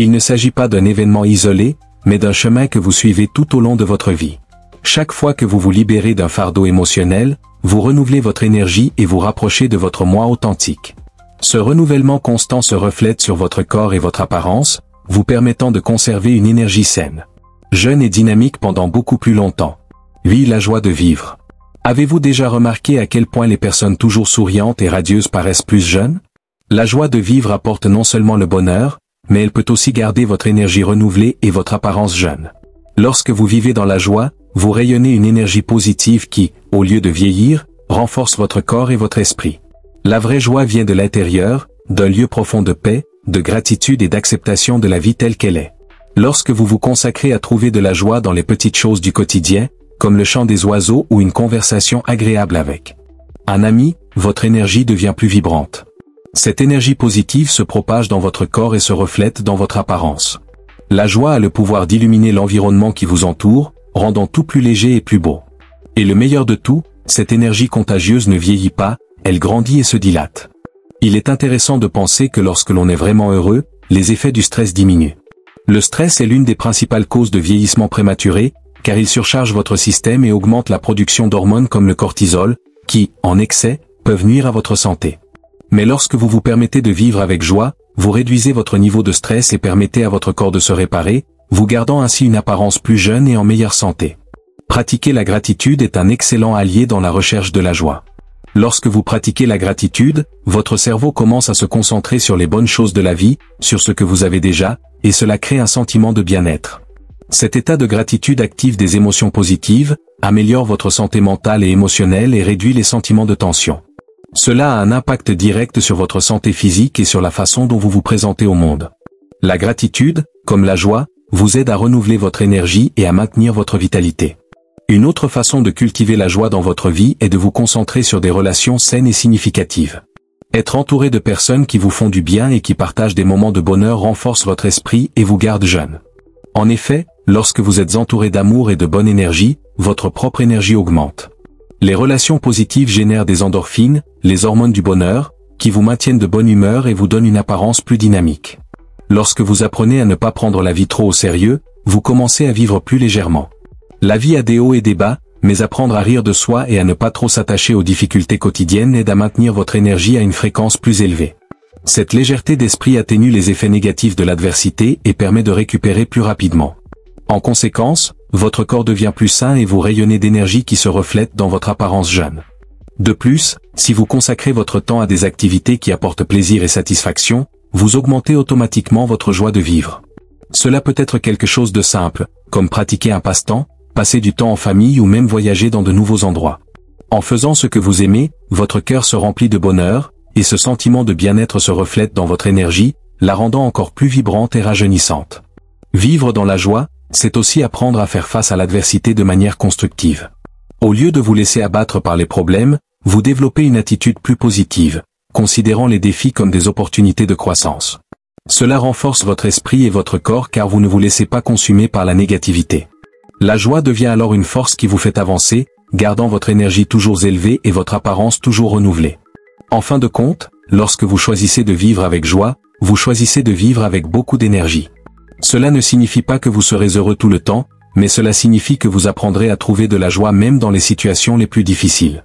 Speaker 1: Il ne s'agit pas d'un événement isolé, mais d'un chemin que vous suivez tout au long de votre vie. Chaque fois que vous vous libérez d'un fardeau émotionnel, vous renouvelez votre énergie et vous rapprochez de votre moi authentique. Ce renouvellement constant se reflète sur votre corps et votre apparence, vous permettant de conserver une énergie saine, jeune et dynamique pendant beaucoup plus longtemps. Oui, la joie de vivre. Avez-vous déjà remarqué à quel point les personnes toujours souriantes et radieuses paraissent plus jeunes? La joie de vivre apporte non seulement le bonheur, mais elle peut aussi garder votre énergie renouvelée et votre apparence jeune. Lorsque vous vivez dans la joie, vous rayonnez une énergie positive qui, au lieu de vieillir, renforce votre corps et votre esprit. La vraie joie vient de l'intérieur, d'un lieu profond de paix, de gratitude et d'acceptation de la vie telle qu'elle est. Lorsque vous vous consacrez à trouver de la joie dans les petites choses du quotidien, comme le chant des oiseaux ou une conversation agréable avec un ami, votre énergie devient plus vibrante. Cette énergie positive se propage dans votre corps et se reflète dans votre apparence. La joie a le pouvoir d'illuminer l'environnement qui vous entoure, rendant tout plus léger et plus beau. Et le meilleur de tout, cette énergie contagieuse ne vieillit pas, elle grandit et se dilate. Il est intéressant de penser que lorsque l'on est vraiment heureux, les effets du stress diminuent. Le stress est l'une des principales causes de vieillissement prématuré, car il surcharge votre système et augmente la production d'hormones comme le cortisol, qui, en excès, peuvent nuire à votre santé. Mais lorsque vous vous permettez de vivre avec joie, vous réduisez votre niveau de stress et permettez à votre corps de se réparer, vous gardant ainsi une apparence plus jeune et en meilleure santé. Pratiquer la gratitude est un excellent allié dans la recherche de la joie. Lorsque vous pratiquez la gratitude, votre cerveau commence à se concentrer sur les bonnes choses de la vie, sur ce que vous avez déjà, et cela crée un sentiment de bien-être. Cet état de gratitude active des émotions positives, améliore votre santé mentale et émotionnelle et réduit les sentiments de tension. Cela a un impact direct sur votre santé physique et sur la façon dont vous vous présentez au monde. La gratitude, comme la joie, vous aide à renouveler votre énergie et à maintenir votre vitalité. Une autre façon de cultiver la joie dans votre vie est de vous concentrer sur des relations saines et significatives. Être entouré de personnes qui vous font du bien et qui partagent des moments de bonheur renforce votre esprit et vous garde jeune. En effet, lorsque vous êtes entouré d'amour et de bonne énergie, votre propre énergie augmente. Les relations positives génèrent des endorphines, les hormones du bonheur, qui vous maintiennent de bonne humeur et vous donnent une apparence plus dynamique. Lorsque vous apprenez à ne pas prendre la vie trop au sérieux, vous commencez à vivre plus légèrement. La vie a des hauts et des bas, mais apprendre à rire de soi et à ne pas trop s'attacher aux difficultés quotidiennes aide à maintenir votre énergie à une fréquence plus élevée. Cette légèreté d'esprit atténue les effets négatifs de l'adversité et permet de récupérer plus rapidement. En conséquence, votre corps devient plus sain et vous rayonnez d'énergie qui se reflète dans votre apparence jeune. De plus, si vous consacrez votre temps à des activités qui apportent plaisir et satisfaction, vous augmentez automatiquement votre joie de vivre. Cela peut être quelque chose de simple, comme pratiquer un passe-temps, passer du temps en famille ou même voyager dans de nouveaux endroits. En faisant ce que vous aimez, votre cœur se remplit de bonheur, et ce sentiment de bien-être se reflète dans votre énergie, la rendant encore plus vibrante et rajeunissante. Vivre dans la joie, c'est aussi apprendre à faire face à l'adversité de manière constructive. Au lieu de vous laisser abattre par les problèmes, vous développez une attitude plus positive, considérant les défis comme des opportunités de croissance. Cela renforce votre esprit et votre corps car vous ne vous laissez pas consumer par la négativité. La joie devient alors une force qui vous fait avancer, gardant votre énergie toujours élevée et votre apparence toujours renouvelée. En fin de compte, lorsque vous choisissez de vivre avec joie, vous choisissez de vivre avec beaucoup d'énergie. Cela ne signifie pas que vous serez heureux tout le temps, mais cela signifie que vous apprendrez à trouver de la joie même dans les situations les plus difficiles.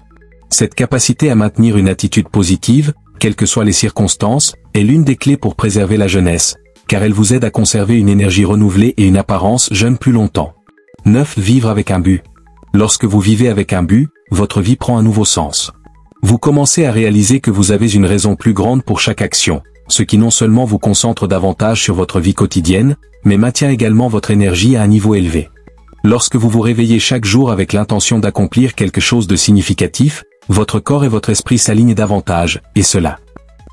Speaker 1: Cette capacité à maintenir une attitude positive, quelles que soient les circonstances, est l'une des clés pour préserver la jeunesse, car elle vous aide à conserver une énergie renouvelée et une apparence jeune plus longtemps. 9. Vivre avec un but. Lorsque vous vivez avec un but, votre vie prend un nouveau sens. Vous commencez à réaliser que vous avez une raison plus grande pour chaque action, ce qui non seulement vous concentre davantage sur votre vie quotidienne, mais maintient également votre énergie à un niveau élevé. Lorsque vous vous réveillez chaque jour avec l'intention d'accomplir quelque chose de significatif, votre corps et votre esprit s'alignent davantage, et cela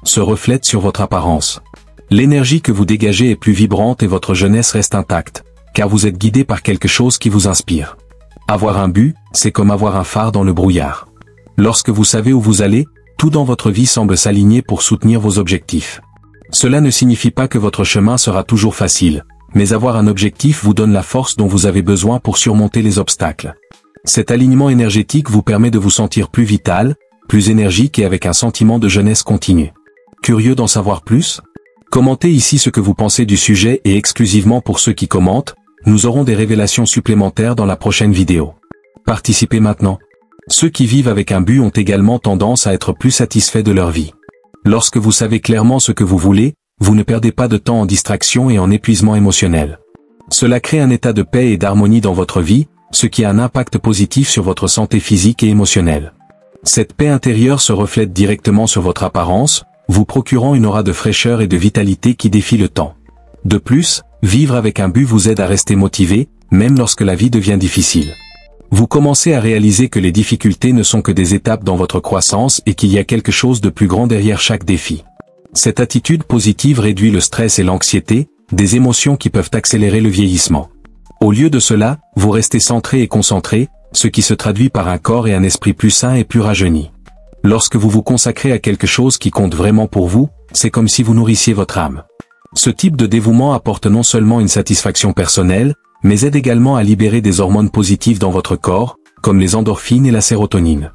Speaker 1: se reflète sur votre apparence. L'énergie que vous dégagez est plus vibrante et votre jeunesse reste intacte, car vous êtes guidé par quelque chose qui vous inspire. Avoir un but, c'est comme avoir un phare dans le brouillard. Lorsque vous savez où vous allez, tout dans votre vie semble s'aligner pour soutenir vos objectifs. Cela ne signifie pas que votre chemin sera toujours facile, mais avoir un objectif vous donne la force dont vous avez besoin pour surmonter les obstacles. Cet alignement énergétique vous permet de vous sentir plus vital, plus énergique et avec un sentiment de jeunesse continue. Curieux d'en savoir plus ? Commentez ici ce que vous pensez du sujet et exclusivement pour ceux qui commentent, nous aurons des révélations supplémentaires dans la prochaine vidéo. Participez maintenant. Ceux qui vivent avec un but ont également tendance à être plus satisfaits de leur vie. Lorsque vous savez clairement ce que vous voulez, vous ne perdez pas de temps en distraction et en épuisement émotionnel. Cela crée un état de paix et d'harmonie dans votre vie, ce qui a un impact positif sur votre santé physique et émotionnelle. Cette paix intérieure se reflète directement sur votre apparence, vous procurant une aura de fraîcheur et de vitalité qui défie le temps. De plus, vivre avec un but vous aide à rester motivé, même lorsque la vie devient difficile. Vous commencez à réaliser que les difficultés ne sont que des étapes dans votre croissance et qu'il y a quelque chose de plus grand derrière chaque défi. Cette attitude positive réduit le stress et l'anxiété, des émotions qui peuvent accélérer le vieillissement. Au lieu de cela, vous restez centré et concentré, ce qui se traduit par un corps et un esprit plus sains et plus rajeunis. Lorsque vous vous consacrez à quelque chose qui compte vraiment pour vous, c'est comme si vous nourrissiez votre âme. Ce type de dévouement apporte non seulement une satisfaction personnelle, mais aide également à libérer des hormones positives dans votre corps, comme les endorphines et la sérotonine.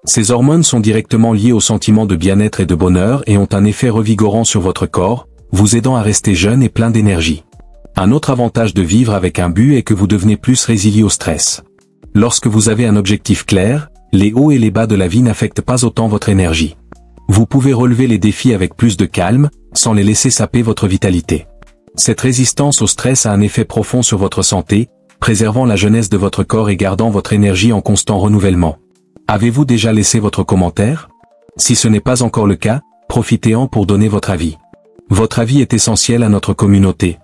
Speaker 1: Ces hormones sont directement liées au sentiment de bien-être et de bonheur et ont un effet revigorant sur votre corps, vous aidant à rester jeune et plein d'énergie. Un autre avantage de vivre avec un but est que vous devenez plus résilient au stress. Lorsque vous avez un objectif clair, les hauts et les bas de la vie n'affectent pas autant votre énergie. Vous pouvez relever les défis avec plus de calme, sans les laisser saper votre vitalité. Cette résistance au stress a un effet profond sur votre santé, préservant la jeunesse de votre corps et gardant votre énergie en constant renouvellement. Avez-vous déjà laissé votre commentaire? Si ce n'est pas encore le cas, profitez-en pour donner votre avis. Votre avis est essentiel à notre communauté.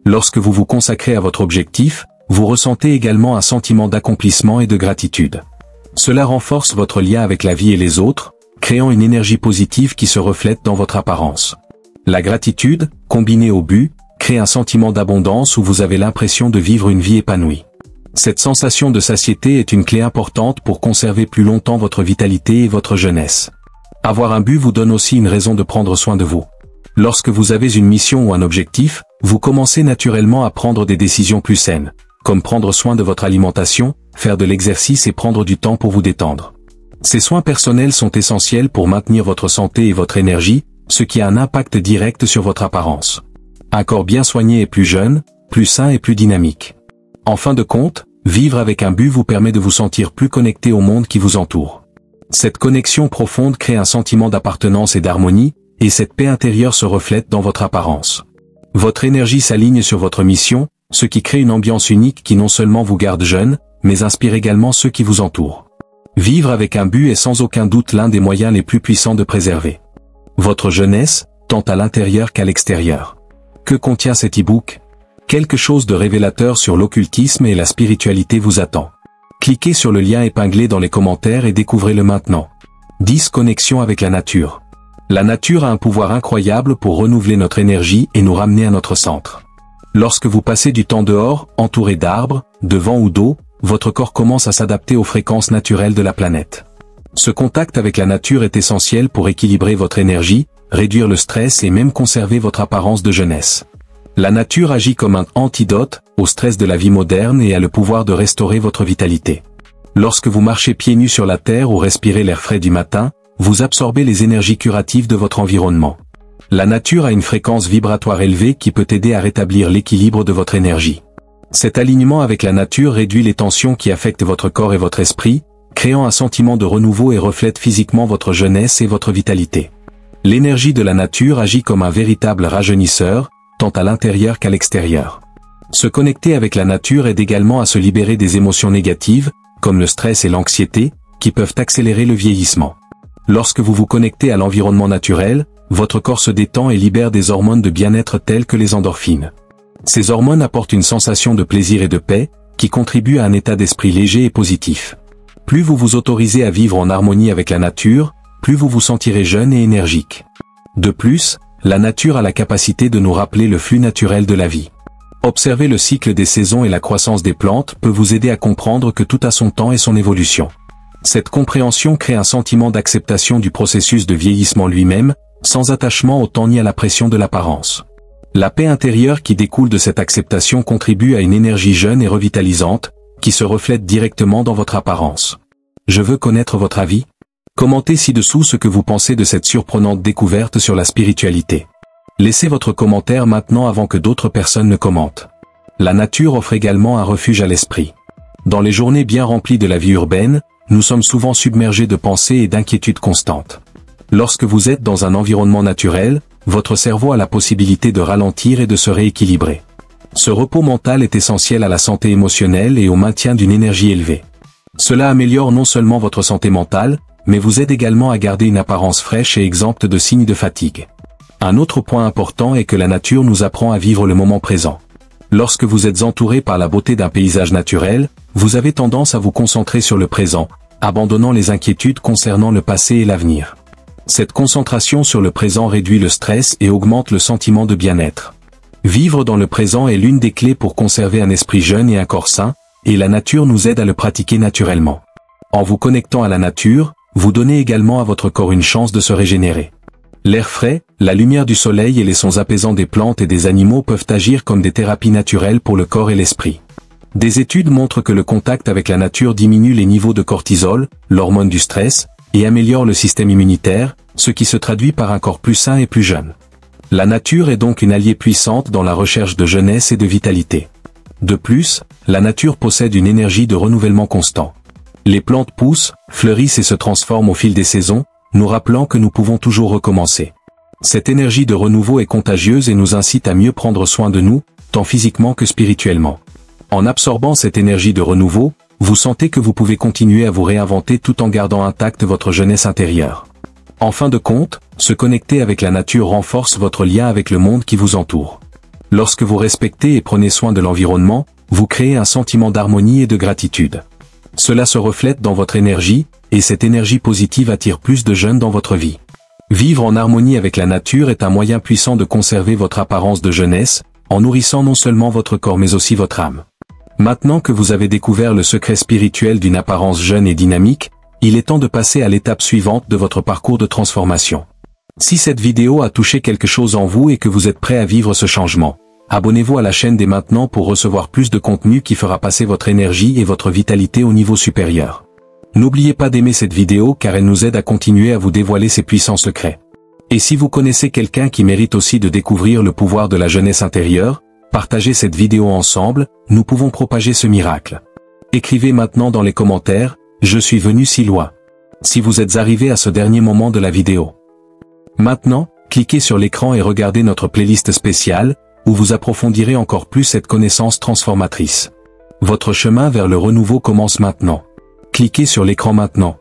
Speaker 1: Lorsque vous vous consacrez à votre objectif, vous ressentez également un sentiment d'accomplissement et de gratitude. Cela renforce votre lien avec la vie et les autres, créant une énergie positive qui se reflète dans votre apparence. La gratitude, combinée au but, crée un sentiment d'abondance où vous avez l'impression de vivre une vie épanouie. Cette sensation de satiété est une clé importante pour conserver plus longtemps votre vitalité et votre jeunesse. Avoir un but vous donne aussi une raison de prendre soin de vous. Lorsque vous avez une mission ou un objectif, vous commencez naturellement à prendre des décisions plus saines, comme prendre soin de votre alimentation, faire de l'exercice et prendre du temps pour vous détendre. Ces soins personnels sont essentiels pour maintenir votre santé et votre énergie, ce qui a un impact direct sur votre apparence. Un corps bien soigné est plus jeune, plus sain et plus dynamique. En fin de compte, vivre avec un but vous permet de vous sentir plus connecté au monde qui vous entoure. Cette connexion profonde crée un sentiment d'appartenance et d'harmonie, et cette paix intérieure se reflète dans votre apparence. Votre énergie s'aligne sur votre mission, ce qui crée une ambiance unique qui non seulement vous garde jeune, mais inspire également ceux qui vous entourent. Vivre avec un but est sans aucun doute l'un des moyens les plus puissants de préserver votre jeunesse, tant à l'intérieur qu'à l'extérieur. Que contient cet e-book? Quelque chose de révélateur sur l'occultisme et la spiritualité vous attend. Cliquez sur le lien épinglé dans les commentaires et découvrez-le maintenant. 10 Connexion avec la nature. La nature a un pouvoir incroyable pour renouveler notre énergie et nous ramener à notre centre. Lorsque vous passez du temps dehors, entouré d'arbres, de vent ou d'eau, votre corps commence à s'adapter aux fréquences naturelles de la planète. Ce contact avec la nature est essentiel pour équilibrer votre énergie, réduire le stress et même conserver votre apparence de jeunesse. La nature agit comme un antidote au stress de la vie moderne et a le pouvoir de restaurer votre vitalité. Lorsque vous marchez pieds nus sur la terre ou respirez l'air frais du matin, vous absorbez les énergies curatives de votre environnement. La nature a une fréquence vibratoire élevée qui peut aider à rétablir l'équilibre de votre énergie. Cet alignement avec la nature réduit les tensions qui affectent votre corps et votre esprit, créant un sentiment de renouveau et reflète physiquement votre jeunesse et votre vitalité. L'énergie de la nature agit comme un véritable rajeunisseur, tant à l'intérieur qu'à l'extérieur. Se connecter avec la nature aide également à se libérer des émotions négatives, comme le stress et l'anxiété, qui peuvent accélérer le vieillissement. Lorsque vous vous connectez à l'environnement naturel, votre corps se détend et libère des hormones de bien-être telles que les endorphines. Ces hormones apportent une sensation de plaisir et de paix, qui contribue à un état d'esprit léger et positif. Plus vous vous autorisez à vivre en harmonie avec la nature, plus vous vous sentirez jeune et énergique. De plus, la nature a la capacité de nous rappeler le flux naturel de la vie. Observer le cycle des saisons et la croissance des plantes peut vous aider à comprendre que tout a son temps et son évolution. Cette compréhension crée un sentiment d'acceptation du processus de vieillissement lui-même, sans attachement au temps ni à la pression de l'apparence. La paix intérieure qui découle de cette acceptation contribue à une énergie jeune et revitalisante, qui se reflète directement dans votre apparence. Je veux connaître votre avis. Commentez ci-dessous ce que vous pensez de cette surprenante découverte sur la spiritualité. Laissez votre commentaire maintenant avant que d'autres personnes ne commentent. La nature offre également un refuge à l'esprit. Dans les journées bien remplies de la vie urbaine, nous sommes souvent submergés de pensées et d'inquiétudes constantes. Lorsque vous êtes dans un environnement naturel, votre cerveau a la possibilité de ralentir et de se rééquilibrer. Ce repos mental est essentiel à la santé émotionnelle et au maintien d'une énergie élevée. Cela améliore non seulement votre santé mentale, mais vous aide également à garder une apparence fraîche et exempte de signes de fatigue. Un autre point important est que la nature nous apprend à vivre le moment présent. Lorsque vous êtes entouré par la beauté d'un paysage naturel, vous avez tendance à vous concentrer sur le présent, abandonnant les inquiétudes concernant le passé et l'avenir. Cette concentration sur le présent réduit le stress et augmente le sentiment de bien-être. Vivre dans le présent est l'une des clés pour conserver un esprit jeune et un corps sain, et la nature nous aide à le pratiquer naturellement. En vous connectant à la nature, vous donnez également à votre corps une chance de se régénérer. L'air frais, la lumière du soleil et les sons apaisants des plantes et des animaux peuvent agir comme des thérapies naturelles pour le corps et l'esprit. Des études montrent que le contact avec la nature diminue les niveaux de cortisol, l'hormone du stress, et améliore le système immunitaire, ce qui se traduit par un corps plus sain et plus jeune. La nature est donc une alliée puissante dans la recherche de jeunesse et de vitalité. De plus, la nature possède une énergie de renouvellement constant. Les plantes poussent, fleurissent et se transforment au fil des saisons, nous rappelant que nous pouvons toujours recommencer. Cette énergie de renouveau est contagieuse et nous incite à mieux prendre soin de nous, tant physiquement que spirituellement. En absorbant cette énergie de renouveau, vous sentez que vous pouvez continuer à vous réinventer tout en gardant intacte votre jeunesse intérieure. En fin de compte, se connecter avec la nature renforce votre lien avec le monde qui vous entoure. Lorsque vous respectez et prenez soin de l'environnement, vous créez un sentiment d'harmonie et de gratitude. Cela se reflète dans votre énergie, et cette énergie positive attire plus de jeunes dans votre vie. Vivre en harmonie avec la nature est un moyen puissant de conserver votre apparence de jeunesse, en nourrissant non seulement votre corps mais aussi votre âme. Maintenant que vous avez découvert le secret spirituel d'une apparence jeune et dynamique, il est temps de passer à l'étape suivante de votre parcours de transformation. Si cette vidéo a touché quelque chose en vous et que vous êtes prêt à vivre ce changement, abonnez-vous à la chaîne dès maintenant pour recevoir plus de contenu qui fera passer votre énergie et votre vitalité au niveau supérieur. N'oubliez pas d'aimer cette vidéo car elle nous aide à continuer à vous dévoiler ces puissants secrets. Et si vous connaissez quelqu'un qui mérite aussi de découvrir le pouvoir de la jeunesse intérieure, partagez cette vidéo ensemble, nous pouvons propager ce miracle. Écrivez maintenant dans les commentaires, je suis venu si loin. Si vous êtes arrivé à ce dernier moment de la vidéo. Maintenant, cliquez sur l'écran et regardez notre playlist spéciale, où vous approfondirez encore plus cette connaissance transformatrice. Votre chemin vers le renouveau commence maintenant. Cliquez sur l'écran maintenant.